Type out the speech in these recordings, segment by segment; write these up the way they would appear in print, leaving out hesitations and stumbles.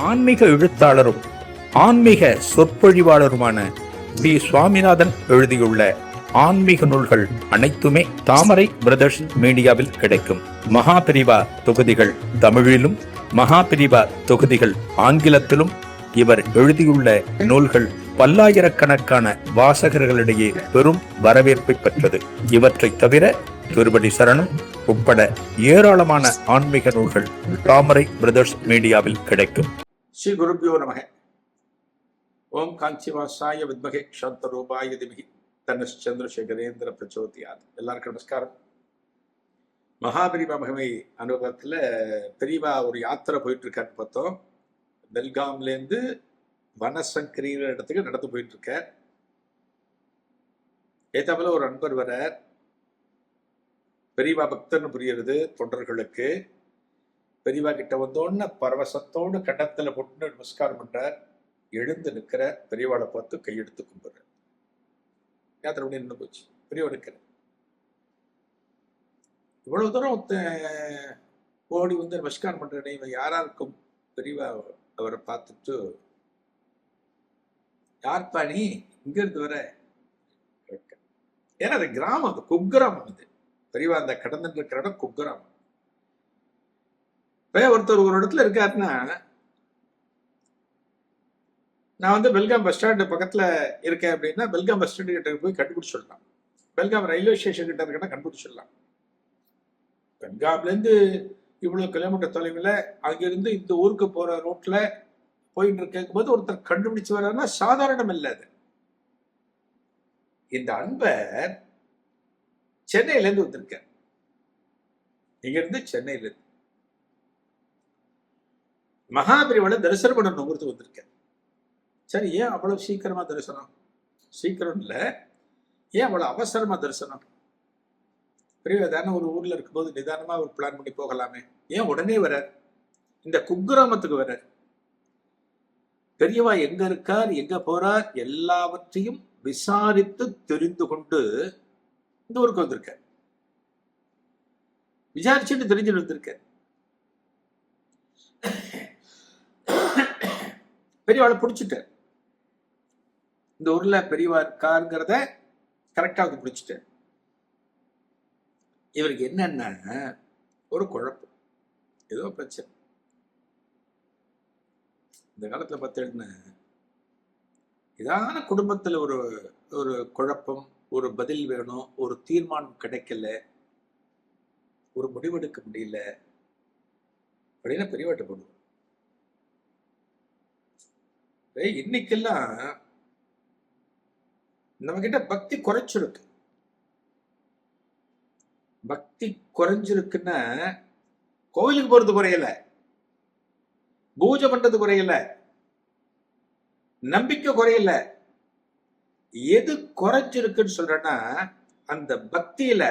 ஆன்மீக எழுத்தாளரும் ஆன்மீக சொற்பொழிவாளருமான டி. சுவாமிநாதன் எழுதியுள்ள ஆன்மீக நூல்கள் அனைத்துமே தாமரை பிரதர்ஸ் மீடியாவில் கிடைக்கும். மகாபிரிவா தொகுதிகள் தமிழிலும், மகாபிரிவா தொகுதிகள் ஆங்கிலத்திலும் இவர் எழுதியுள்ள நூல்கள் பல்லாயிரக்கணக்கான வாசகர்களிடையே பெரும் வரவேற்பை பெற்றது. இவற்றை தவிர திருப்பதி சரணம் உட்பட ஏராளமான ஆன்மீக நூல்கள் தாமரை பிரதர்ஸ் மீடியாவில் கிடைக்கும். ஸ்ரீ குருபியோ நமக. ஓம் காஞ்சிவாசாய வித்மகே சாந்தரூபாய திமகி தனுஷ் சந்திரசேகரேந்திர பிரச்சோதியாத். எல்லாருக்கும் நமஸ்காரம். மகாபிரிவா மகிமை அனுபவத்தில் பெரியவா ஒரு யாத்திரை போயிட்டு இருக்கான்னு பார்த்தோம். பெல்காம்லேருந்து வனசங்கரிங்கிற இடத்துக்கு நடந்து போயிட்டு இருக்க. ஏத்தாப்புல ஒரு அன்பர் வர, பெரியவா பக்தர்னு புரியுறது தொண்டர்களுக்கு. பெரியவா கிட்ட வந்தோன்னு பரவசத்தோடு கண்டத்துல போட்டு நமஸ்காரம் பண்றார். எழுந்து நிற்கிற பெரியவாளை பார்த்து கையெடுத்து கும்பிடுற. யாத்திரை பண்ணி நின்று போச்சு. பெரியவா நிற்கிற. இவ்வளவு தூரம் ஓடி வந்து நமஸ்காரம் பண்றேன். இவன் யாரா இருக்கும்? பெரியவா அவரை பார்த்துட்டு, யார்ப்பா நீ இங்க இருந்து வர? ஏன்னா அது கிராமம், அது குக்கிராமம். அது பெரியவா அந்த கடந்துட்டு இருக்கிற இடம் குக்கிராமம். ஒருத்தர் ஒரு இடத்துல இருக்காருன்னா, நான் வந்து பெல்காம் பஸ் ஸ்டாண்டு பக்கத்துல இருக்கேன் அப்படின்னா பெல்காம் பஸ் ஸ்டாண்டு கிட்ட போய் கண்டுபிடிச்சிடலாம். பெல்காம் ரயில்வே ஸ்டேஷன் கிட்ட இருக்கா கண்டுபிடிச்சிடலாம். பெல்காம்ல இருந்து இவ்வளவு கிலோமீட்டர் தொலைவில் அங்கிருந்து இந்த ஊருக்கு போற ரோட்ல போயிட்டு கேட்கும்போது ஒருத்தர் கண்டுபிடிச்சு வர்றாருன்னா சாதாரணம் இல்லை அது. இந்த அன்பர் சென்னையில இருந்து வந்திருக்கார். இங்க இருந்து சென்னையில இருந்து மகாபிரிவால தரிசனம் பண்ணணுங்கிறது வந்திருக்கேன். சரி, ஏன் அவ்வளவு சீக்கிரமா தரிசனம்? சீக்கிரம் இல்ல, ஏன் அவ்வளவு அவசரமா தரிசனம்? பெரிய தானே ஒரு ஊர்ல இருக்கும்போது நிதானமா ஒரு பிளான் பண்ணி போகலாமே. ஏன் உடனே வர? இந்த குக்கிராமத்துக்கு வர. பெரியவா எங்க இருக்கார், எங்க போறார், எல்லாவற்றையும் விசாரித்து தெரிந்து கொண்டு இந்த ஊருக்கு வந்திருக்க. விசாரிச்சுட்டு தெரிஞ்சுட்டு வந்திருக்க. பெரியவாளை பிடிச்சிட்ட. இந்த ஊர்ல பெரியவா இருக்காருங்கிறத கரெக்டா வந்து பிடிச்சிட்ட. இவருக்கு என்னன்னா ஒரு குழப்பம், ஏதோ பிரச்சனை. இந்த காலத்துல பார்த்தேன்னா இதான குடும்பத்துல ஒரு ஒரு குழப்பம், ஒரு பதில் வேணும், ஒரு தீர்மானம் கிடைக்கல, ஒரு முடிவெடுக்க முடியல அப்படின்னா பெரியவாட்ட போடுவோம். இன்னைக்கெல்லாம் நம்ம கிட்ட பக்தி குறைச்சிருக்கு. பக்தி குறைஞ்சிருக்குன்னா கோவிலுக்கு போறது குறையல, பூஜை பண்றது குறையல, நம்பிக்கை குறையல. எது குறைஞ்சிருக்குன்னு சொல்றேன்னா அந்த பக்தியில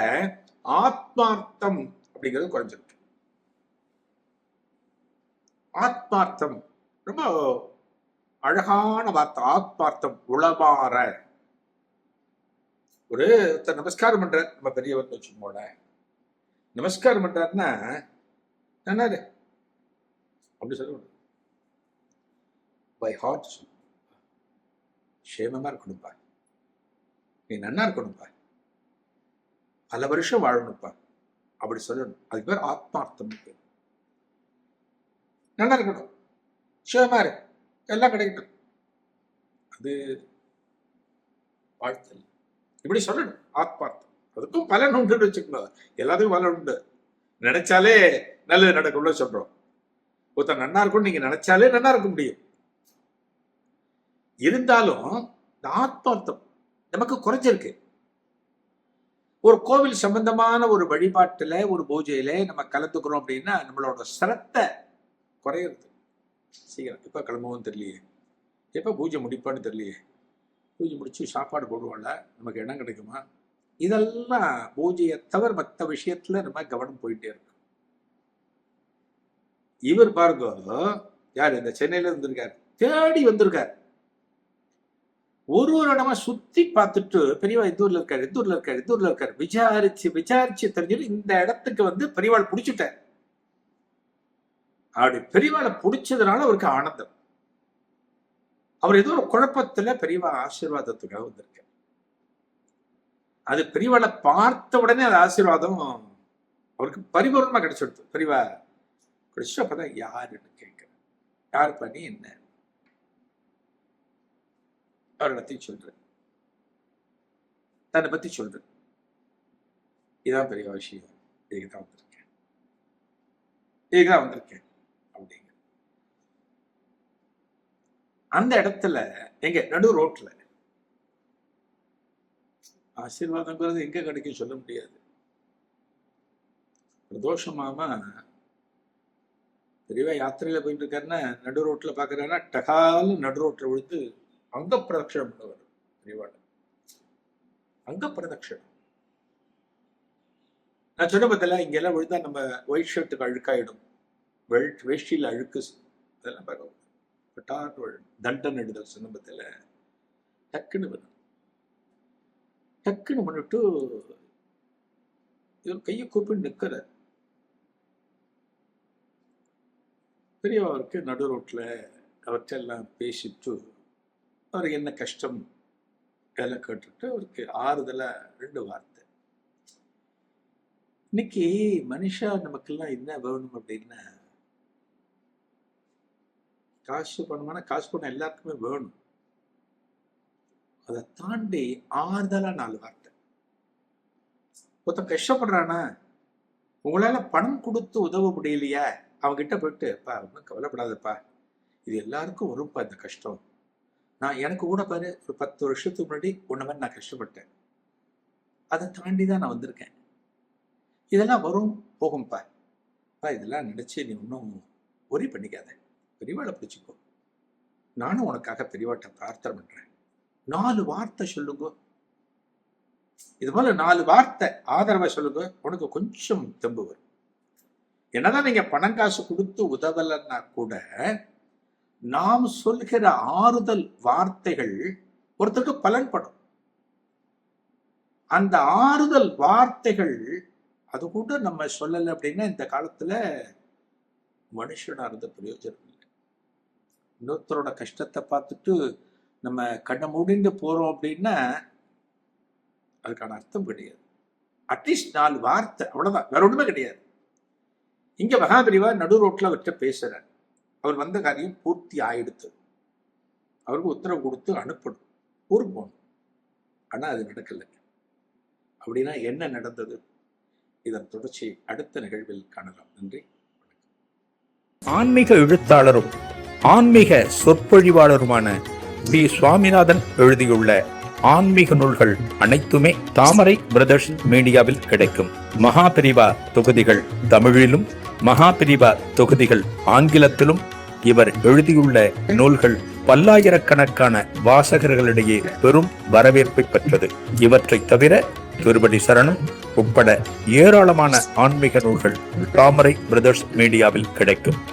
ஆத்மார்த்தம் அப்படிங்கிறது குறைஞ்சிருக்கு. ஆத்மார்த்தம் ரொம்ப அழகான வார்த்தை. ஆத்மார்த்தம், உளமாற. ஒரு நமஸ்காரம் பண்ற, நம்ம பெரியவர் வச்சுக்கோட நமஸ்காரம் பண்றாருன்னா நன்னாரு அப்படி சொல்லணும். பை ஹார்ட் சேமமா இருக்கணும்பா, நீ நன்னா இருக்கணும்பா, பல வருஷம் வாழணும்பா அப்படி சொல்லணும். அதுக்கு பேர் ஆத்மார்த்தம். நல்லா இருக்கணும், சேமமா இருக்கு, எல்லாம் கிடைக்கட்டும், அது வாழ்த்தல். இப்படி சொல்லணும் ஆத்மார்த்தம். அதுக்கும் பலன் உண்டு வச்சுக்கணும். எல்லாத்துக்கும் பலன் உண்டு. நினைச்சாலே நல்லது நடக்கும்னு சொல்றோம். ஒருத்தர் நன்னா இருக்கும் நீங்க நினைச்சாலே நன்னா இருக்க முடியும். இருந்தாலும் இந்த ஆத்மார்த்தம் நமக்கு குறைஞ்சிருக்கு. ஒரு கோவில் சம்பந்தமான ஒரு வழிபாட்டுல, ஒரு பூஜையில நம்ம கலந்துக்கிறோம் அப்படின்னா நம்மளோட சிரத்தை குறையிறது. சீக்கிரம் எப்ப கிளம்பவும் தெரியலையே, எப்ப பூஜை முடிப்பான்னு தெரியலையே, பூஜை முடிச்சு சாப்பாடு போடுவாள்ல, நமக்கு இடம் கிடைக்குமா, இதெல்லாம் பூஜையை தவிர மற்ற விஷயத்துல நம்ம கவனம் போயிட்டே இருக்கு. இவர் பாருங்க, யார் இந்த சென்னையில இருந்திருக்கார், தேடி வந்திருக்கார். ஒரு இடமா சுத்தி பார்த்துட்டு பெரியவா இந்த ஊர்ல இருக்காரு, இந்த ஊர்ல இருக்காரு, இந்த ஊர்ல இருக்காரு, விசாரிச்சு விசாரிச்சு தெரிஞ்சுட்டு இந்த இடத்துக்கு வந்து பெரியவாள் பிடிச்சிட்டார். அப்படி பெரியவாளை பிடிச்சதுனால அவருக்கு ஆனந்தம். அவர் ஏதோ ஒரு குழப்பத்துல பெரியவா ஆசீர்வாதத்துக்காக வந்திருக்க. அது பெரியவாளை பார்த்த உடனே அது ஆசீர்வாதம் அவருக்கு பரிபூர்ணமா கிடைச்சிடுது. பெரியவா கிடைச்சு அப்பதான் யாருன்னு கேட்க, யார் பண்ணி என்ன அவரை பத்தி சொல்றேன், தன்னை பத்தி சொல்றேன். இதான் பெரிய விஷயம், இதுக்குதான் வந்திருக்கேன், இதுக்குதான் வந்திருக்கேன் அப்படிங்க. அந்த இடத்துல எங்க நடு ரோட்ல ஆசீர்வாதங்கிறது எங்க கிடைக்கும் சொல்ல முடியாது. பிரதோஷமாமா பெரியவா யாத்திரையில போயிட்டு இருக்காருன்னா நடு ரோட்ல பாக்குறாருன்னா டகாலும் நடு ரோட்ல விழுந்து அங்க பிரதட்சணம் பண்ணுவார். பெரியவாள் அங்க பிரதட்சணம். நான் சொன்ன பத்தில இங்க எல்லாம் விழுந்தா நம்ம ஒயிட் ஷர்ட்டுக்கு அழுக்காயிடும், வேஷ்டியில அழுக்கு, அதெல்லாம் பார்க்க தண்டன் எடுதல் சந்தர்ப்பத்துல டக்குன்னு வரும். டக்குன்னு பண்ணிட்டு இவர் கையை கூப்பிட்டு நிக்கிற பெரியவருக்கு நடு ரோட்ல அவற்றெல்லாம் பேசிட்டு அவருக்கு என்ன கஷ்டம் எல்லாம் கேட்டுட்டு அவருக்கு ஆறுதலா 2 வார்த்தை. இன்னைக்கு மனுஷா நமக்கெல்லாம் என்ன வேணும் அப்படின்னா, காசு பணமான காசு பணம் எல்லாருக்குமே வேணும். அதை தாண்டி ஆறுதலா 4 வார்த்தை. ஒருத்தன் கஷ்டப்படுறானா, உங்களால பணம் கொடுத்து உதவ முடியலையா, அவங்க கிட்ட போயிட்டு பா ஒன்றும் கவலைப்படாதப்பா, இது எல்லாருக்கும் வரும்ப்பா இந்த கஷ்டம். நான் எனக்கு கூட பாரு ஒரு 10 வருஷத்துக்கு முன்னாடி உன்ன மாதிரி நான் கஷ்டப்பட்டேன், அதை தாண்டி தான் நான் வந்திருக்கேன். இதெல்லாம் வரும் போகும்பா, இதெல்லாம் நினைச்சு நீ ஒன்றும் ஒரி பண்ணிக்காத, பெரியவாளை பிடிச்சிக்கோ, நானும் உனக்காக பெரியவாட்ட பிரார்த்தனை பண்றேன், 4 வார்த்தை சொல்லுங்க. இது போல 4 வார்த்தை ஆதரவை சொல்லுங்க, உனக்கு கொஞ்சம் தெம்பு வரும். என்னதான் நீங்க பணம் காசு கொடுத்து உதவலன்னா கூட நாம் சொல்கிற ஆறுதல் வார்த்தைகள் ஒருத்தருக்கு பலன்படும். அந்த ஆறுதல் வார்த்தைகள் அது கூட நம்ம சொல்லலை அப்படின்னா இந்த காலத்துல மனுஷனா இருந்த பிரயோஜனம் இல்லை. இன்னொருத்தரோட கஷ்டத்தை பார்த்துட்டு நம்ம கண்ணை மூடிண்டு போறோம் அப்படின்னா அதுக்கான அர்த்தம் கிடையாது. அட்லீஸ்ட் 4 வார்த்தை அவ்வளவுதான், வேற ஒண்ணுமே கிடையாது. இங்க மகாபெரிவா நடு ரோட்ல அவர்கிட்ட பேசுறார். அவர் வந்த காரியம் பூர்த்தி ஆயிடுத்து, அவருக்கு உத்தரவு கொடுத்து அனுப்பணும், ஊருக்கு போகணும். ஆனா அது நடக்கலை. அப்படின்னா என்ன நடந்தது? இதன் தொடர்ச்சி அடுத்த நிகழ்வில் காணலாம். நன்றி. ஆன்மீக எழுத்தாளரும் ஆன்மீக சொற்பொழிவாளருமான பி. சுவாமிநாதன் எழுதியுள்ள ஆன்மீக நூல்கள் அனைத்துமே தாமரை பிரதர்ஸ் மீடியாவில் கிடைக்கும். மகாபெரிவா தொகுதிகள் தமிழிலும், மகாபெரிவா தொகுதிகள் ஆங்கிலத்திலும் இவர் எழுதியுள்ள நூல்கள் பல்லாயிரக்கணக்கான வாசகர்களிடையே பெரும் வரவேற்பை பெற்றது. இவற்றை தவிர திருப்பதி சரணம் உட்பட ஏராளமான ஆன்மீக நூல்கள் தாமரை பிரதர்ஸ் மீடியாவில் கிடைக்கும்.